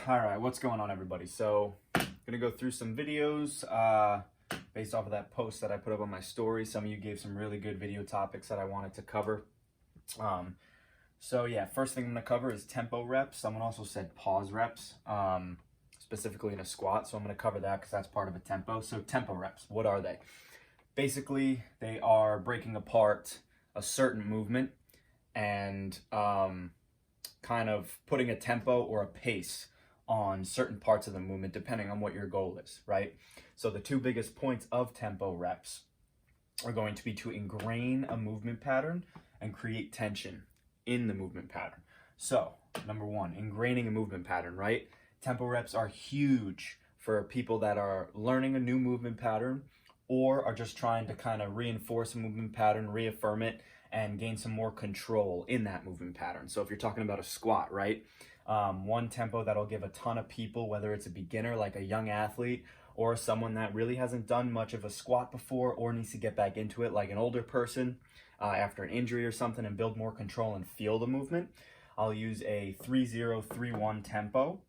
All right, what's going on, everybody? So I'm gonna go through some videos based off of that post that I put up on my story. Some of you gave some really good video topics that I wanted to cover. So yeah, first thing I'm gonna cover is tempo reps. Someone also said pause reps, specifically in a squat. So I'm gonna cover that because that's part of a tempo. So tempo reps, what are they? Basically, they are breaking apart a certain movement and kind of putting a tempo or a pace on certain parts of the movement depending on what your goal is, right? So the two biggest points of tempo reps are going to be to ingrain a movement pattern and create tension in the movement pattern. So number one, ingraining a movement pattern, right? Tempo reps are huge for people that are learning a new movement pattern or are just trying to kind of reinforce a movement pattern, reaffirm it, and gain some more control in that movement pattern. So if you're talking about a squat, right? One tempo that'll give a ton of people, whether it's a beginner like a young athlete or someone that really hasn't done much of a squat before or needs to get back into it like an older person after an injury or something and build more control and feel the movement, I'll use a 3-0-3-1 tempo.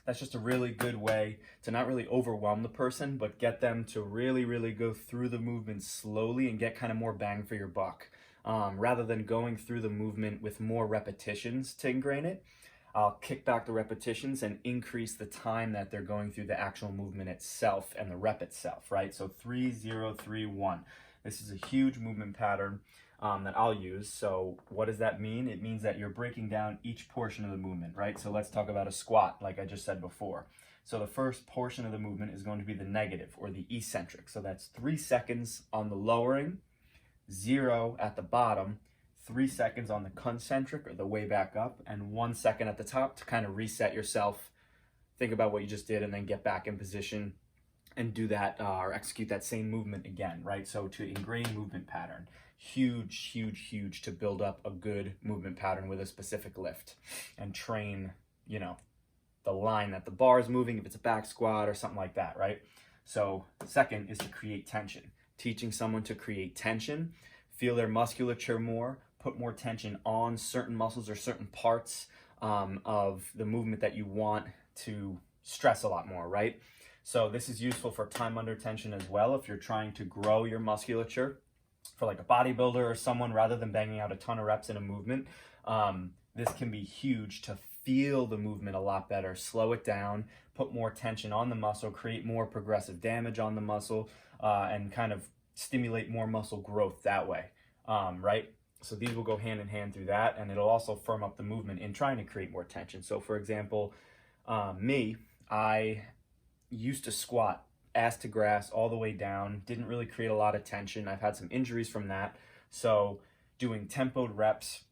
That's just a really good way to not really overwhelm the person, but get them to really go through the movement slowly and get kind of more bang for your buck. Rather than going through the movement with more repetitions to ingrain it, I'll kick back the repetitions and increase the time that they're going through the actual movement itself and the rep itself, right? So 3-0-3-1. This is a huge movement pattern that I'll use. So what does that mean? It means that you're breaking down each portion of the movement, right? So let's talk about a squat, like I just said before. So the first portion of the movement is going to be the negative or the eccentric. So that's 3 seconds on the lowering, 0 at the bottom, 3 seconds on the concentric or the way back up, and 1 second at the top to kind of reset yourself, think about what you just did, and then get back in position and do that or execute that same movement again, right? So to ingrain movement pattern, huge to build up a good movement pattern with a specific lift and train, the line that the bar is moving, if it's a back squat or something like that, right? So second is to create tension. Teaching someone to create tension, feel their musculature more, put more tension on certain muscles or certain parts of the movement that you want to stress a lot more, right? So this is useful for time under tension as well. If you're trying to grow your musculature for like a bodybuilder or someone, rather than banging out a ton of reps in a movement, this can be huge to feel the movement a lot better, slow it down, put more tension on the muscle, create more progressive damage on the muscle, and kind of stimulate more muscle growth that way, right? So these will go hand in hand through that, and it'll also firm up the movement in trying to create more tension. So for example, I used to squat ass to grass all the way down, didn't really create a lot of tension. I've had some injuries from that. So doing tempoed reps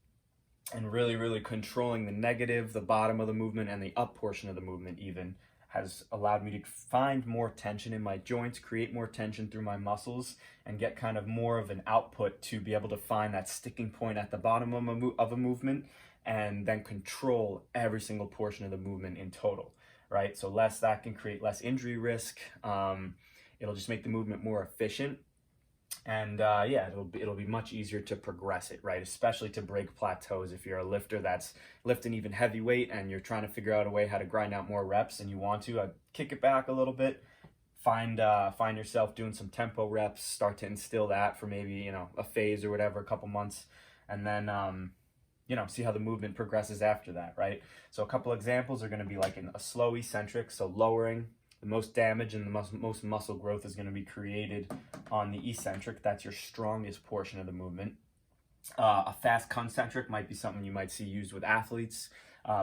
and really controlling the negative, the bottom of the movement, and the up portion of the movement even has allowed me to find more tension in my joints, create more tension through my muscles, and get kind of more of an output to be able to find that sticking point at the bottom of a movement and then control every single portion of the movement in total, right? So that can create less injury risk. It'll just make the movement more efficient. And it'll be much easier to progress it, right? Especially to break plateaus. If you're a lifter that's lifting even heavy weight and you're trying to figure out a way how to grind out more reps and you want to, kick it back a little bit, find yourself doing some tempo reps, start to instill that for maybe, a phase or whatever, a couple months, and then, see how the movement progresses after that, right? So a couple examples are going to be like a slow eccentric, so lowering. The most damage and the most muscle growth is going to be created on the eccentric. That's your strongest portion of the movement. A fast concentric might be something you might see used with athletes,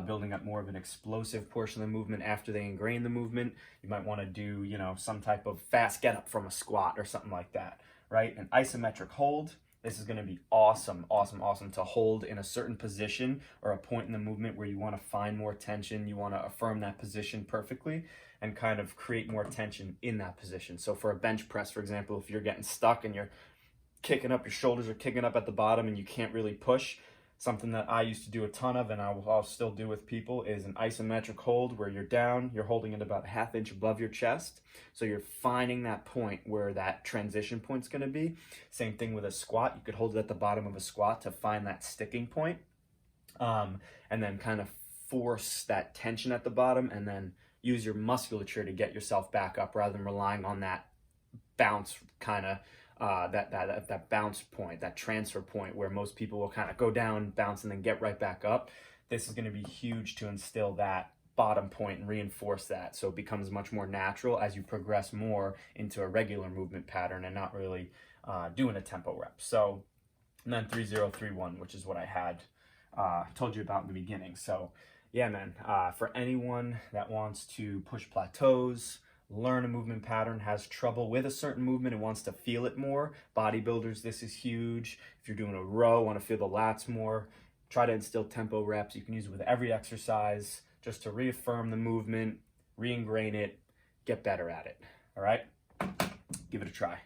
building up more of an explosive portion of the movement after they ingrain the movement. You might want to do, some type of fast get up from a squat or something like that, right? An isometric hold. This is going to be awesome to hold in a certain position or a point in the movement where you want to find more tension. You want to affirm that position perfectly and kind of create more tension in that position. So for a bench press, for example, if you're getting stuck and you're kicking up, your shoulders are kicking up at the bottom and you can't really push, something that I used to do a ton of and I'll still do with people is an isometric hold where you're down, you're holding it about a ½ inch above your chest. So you're finding that point where that transition point's going to be. Same thing with a squat. You could hold it at the bottom of a squat to find that sticking point, and then kind of force that tension at the bottom and then use your musculature to get yourself back up rather than relying on that bounce kind of that bounce point, that transfer point where most people will kind of go down, bounce, and then get right back up. This is going to be huge to instill that bottom point and reinforce that, so it becomes much more natural as you progress more into a regular movement pattern and not really doing a tempo rep. So, and then 3-0-3-1, which is what I had told you about in the beginning. So yeah, man, for anyone that wants to push plateaus, learn a movement pattern, has trouble with a certain movement and wants to feel it more, bodybuilders, this is huge. If you're doing a row, want to feel the lats more, try to instill tempo reps. You can use it with every exercise just to reaffirm the movement, re-ingrain it, get better at it. All right, give it a try.